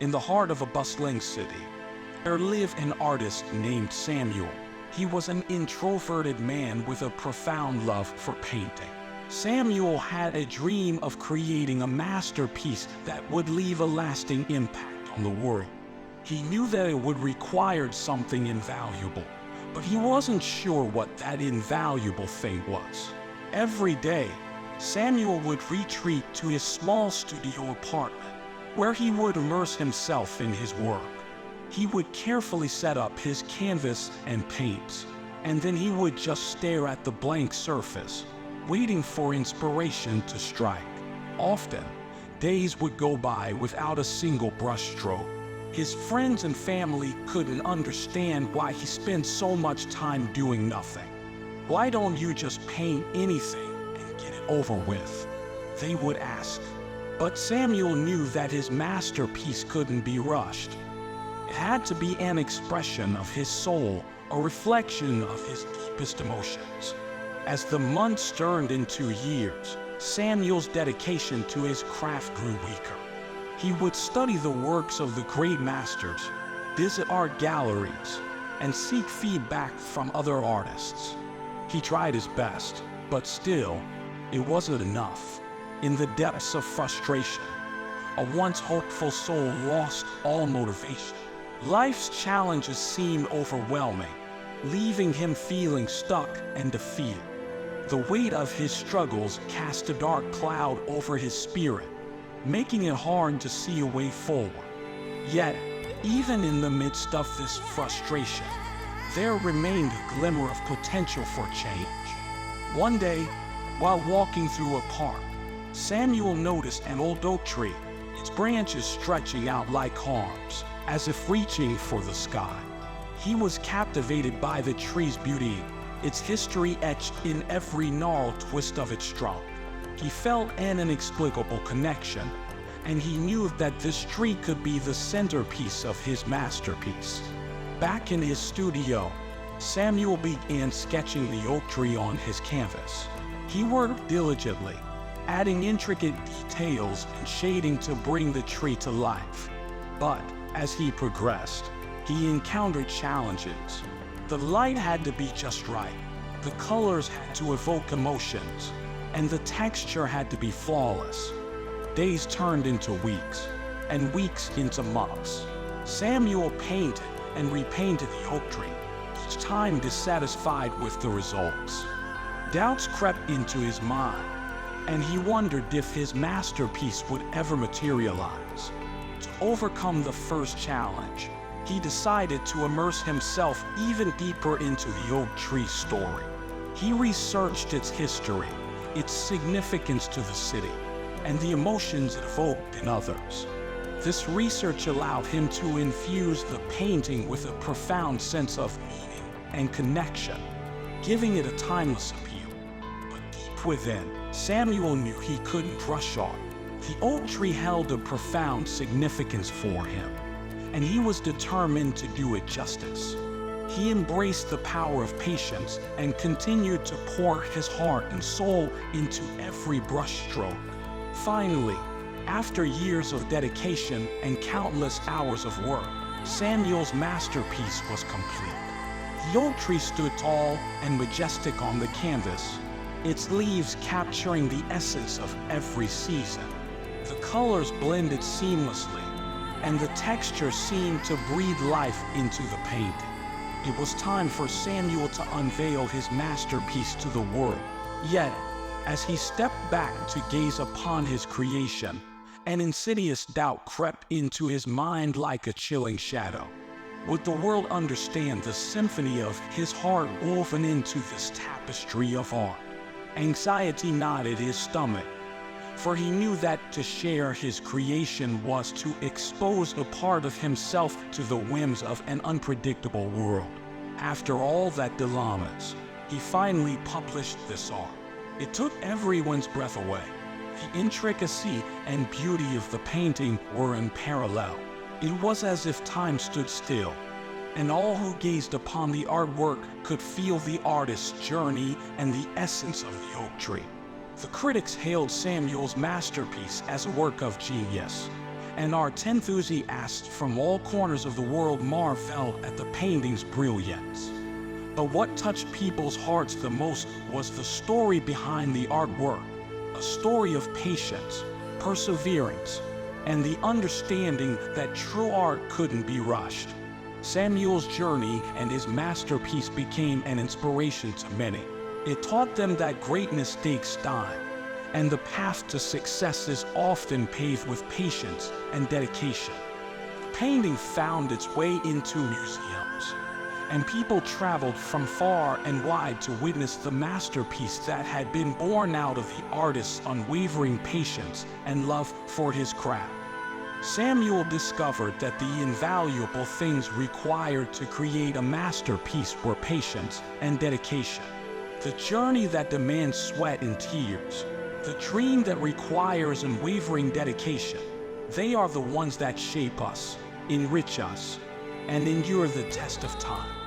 In the heart of a bustling city, there lived an artist named Samuel. He was an introverted man with a profound love for painting. Samuel had a dream of creating a masterpiece that would leave a lasting impact on the world. He knew that it would require something invaluable, but he wasn't sure what that invaluable thing was. Every day, Samuel would retreat to his small studio apartment, where he would immerse himself in his work. He would carefully set up his canvas and paints, and then he would just stare at the blank surface, waiting for inspiration to strike. Often, days would go by without a single brushstroke. His friends and family couldn't understand why he spent so much time doing nothing. "Why don't you just paint anything and get it over with?" they would ask. But Samuel knew that his masterpiece couldn't be rushed. It had to be an expression of his soul, a reflection of his deepest emotions. As the months turned into years, Samuel's dedication to his craft grew weaker. He would study the works of the great masters, visit art galleries, and seek feedback from other artists. He tried his best, but still, it wasn't enough. In the depths of frustration, a once hopeful soul lost all motivation. Life's challenges seemed overwhelming, leaving him feeling stuck and defeated. The weight of his struggles cast a dark cloud over his spirit, making it hard to see a way forward. Yet, even in the midst of this frustration, there remained a glimmer of potential for change. One day, while walking through a park, Samuel noticed an old oak tree, its branches stretching out like arms, as if reaching for the sky. He was captivated by the tree's beauty, its history etched in every gnarled twist of its trunk. He felt an inexplicable connection, and he knew that this tree could be the centerpiece of his masterpiece. Back in his studio, Samuel began sketching the oak tree on his canvas. He worked diligently, adding intricate details and shading to bring the tree to life. But as he progressed, he encountered challenges. The light had to be just right, the colors had to evoke emotions, and the texture had to be flawless. Days turned into weeks, and weeks into months. Samuel painted and repainted the oak tree, each time dissatisfied with the results. Doubts crept into his mind, and he wondered if his masterpiece would ever materialize. To overcome the first challenge, he decided to immerse himself even deeper into the oak tree story. He researched its history, its significance to the city, and the emotions it evoked in others. This research allowed him to infuse the painting with a profound sense of meaning and connection, giving it a timeless appeal. But deep within, Samuel knew he couldn't rush art. The oak tree held a profound significance for him, and he was determined to do it justice. He embraced the power of patience and continued to pour his heart and soul into every brushstroke. Finally, after years of dedication and countless hours of work, Samuel's masterpiece was complete. The oak tree stood tall and majestic on the canvas, its leaves capturing the essence of every season. The colors blended seamlessly, and the texture seemed to breathe life into the painting. It was time for Samuel to unveil his masterpiece to the world. Yet, as he stepped back to gaze upon his creation, an insidious doubt crept into his mind like a chilling shadow. Would the world understand the symphony of his heart woven into this tapestry of art? Anxiety knotted his stomach, for he knew that to share his creation was to expose a part of himself to the whims of an unpredictable world. After all that dilemmas, he finally published this art. It took everyone's breath away. The intricacy and beauty of the painting were unparalleled. It was as if time stood still, and all who gazed upon the artwork could feel the artist's journey and the essence of the oak tree. The critics hailed Samuel's masterpiece as a work of genius, and art enthusiasts from all corners of the world marveled at the painting's brilliance. But what touched people's hearts the most was the story behind the artwork, a story of patience, perseverance, and the understanding that true art couldn't be rushed. Samuel's journey and his masterpiece became an inspiration to many. It taught them that greatness takes time, and the path to success is often paved with patience and dedication. The painting found its way into museums, and people traveled from far and wide to witness the masterpiece that had been born out of the artist's unwavering patience and love for his craft. Samuel discovered that the invaluable things required to create a masterpiece were patience and dedication. The journey that demands sweat and tears, the dream that requires unwavering dedication, they are the ones that shape us, enrich us, and endure the test of time.